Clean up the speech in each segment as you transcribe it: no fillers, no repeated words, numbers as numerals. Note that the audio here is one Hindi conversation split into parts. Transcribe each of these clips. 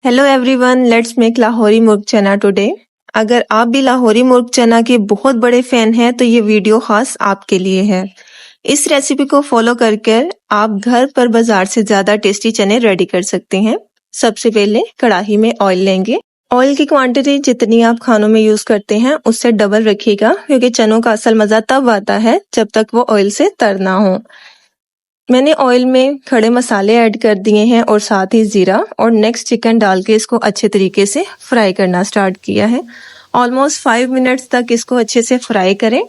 Hello everyone, let's make Lahori मुर्ग चना टुडे। अगर आप भी लाहौरी मुर्ग चना के बहुत बड़े फैन हैं तो ये वीडियो खास आपके लिए है। इस रेसिपी को फॉलो करके आप घर पर बाजार से ज्यादा टेस्टी चने रेडी कर सकते हैं। सबसे पहले कढ़ाई में ऑयल लेंगे। ऑयल की क्वांटिटी जितनी आप खानों में यूज करते हैं उससे डबल रखिएगा, क्योंकि चनों का असल मजा तब आता है जब तक वो ऑयल से तर ना हो। मैंने ऑयल में खड़े मसाले ऐड कर दिए हैं और साथ ही जीरा और नेक्स्ट चिकन डाल के इसको अच्छे तरीके से फ्राई करना स्टार्ट किया है। ऑलमोस्ट 5 मिनट्स तक इसको अच्छे से फ्राई करें।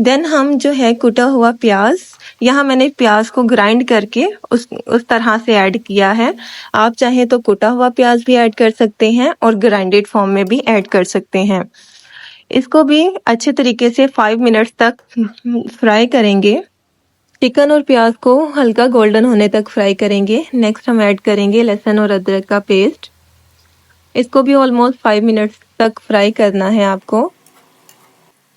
देन हम जो है कुटा हुआ प्याज, यहाँ मैंने प्याज को ग्राइंड करके उस तरह से ऐड किया है। आप चाहें तो कुटा हुआ प्याज भी ऐड कर सकते हैं और ग्राइंडेड फॉर्म में भी ऐड कर सकते हैं। इसको भी अच्छे तरीके से 5 मिनट्स तक फ्राई करेंगे। चिकन और प्याज को हल्का गोल्डन होने तक फ्राई करेंगे। नेक्स्ट हम ऐड करेंगे लहसुन और अदरक का पेस्ट। इसको भी ऑलमोस्ट 5 मिनट्स तक फ्राई करना है आपको।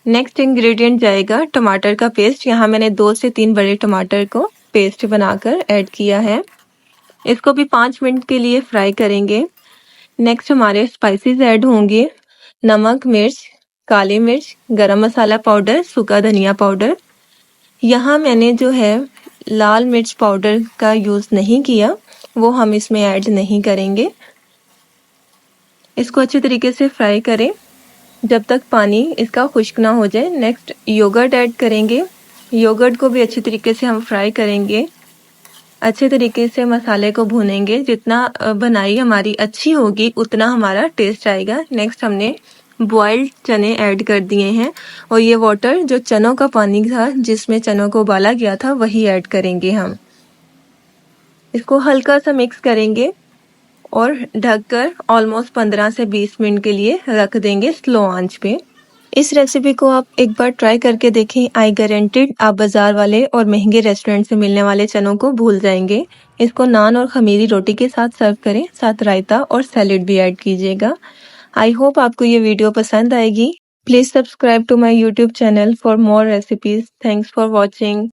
नेक्स्ट इंग्रेडिएंट जाएगा टमाटर का पेस्ट। यहाँ मैंने 2 से 3 बड़े टमाटर को पेस्ट बनाकर ऐड किया है। इसको भी 5 मिनट के लिए फ्राई करेंगे। नेक्स्ट हमारे स्पाइसेस ऐड होंगे, नमक, मिर्च, काली मिर्च, गरम मसाला पाउडर, सूखा धनिया पाउडर। यहाँ मैंने जो है लाल मिर्च पाउडर का यूज़ नहीं किया, वो हम इसमें ऐड नहीं करेंगे। इसको अच्छे तरीके से फ्राई करें जब तक पानी इसका खुश्क ना हो जाए। नेक्स्ट योगर्ट ऐड करेंगे। योगर्ट को भी अच्छे तरीके से हम फ्राई करेंगे। अच्छे तरीके से मसाले को भूनेंगे। जितना बनाई हमारी अच्छी होगी उतना हमारा टेस्ट आएगा। नेक्स्ट हमने बॉइल्ड चने ऐड कर दिए हैं और ये वाटर जो चनों का पानी था जिसमें चनों को उबाला गया था वही ऐड करेंगे हम। इसको हल्का सा मिक्स करेंगे और ढककर ऑलमोस्ट 15 से 20 मिनट के लिए रख देंगे स्लो आंच पे। इस रेसिपी को आप एक बार ट्राई करके देखें। आई गारंटेड आप बाजार वाले और महंगे रेस्टोरेंट से मिलने वाले चनों को भूल जाएंगे। इसको नान और खमीरी रोटी के साथ सर्व करें, साथ रायता और सैलेड भी ऐड कीजिएगा। आई होप आपको ये वीडियो पसंद आएगी। Please subscribe to my YouTube channel for more recipes. Thanks for watching.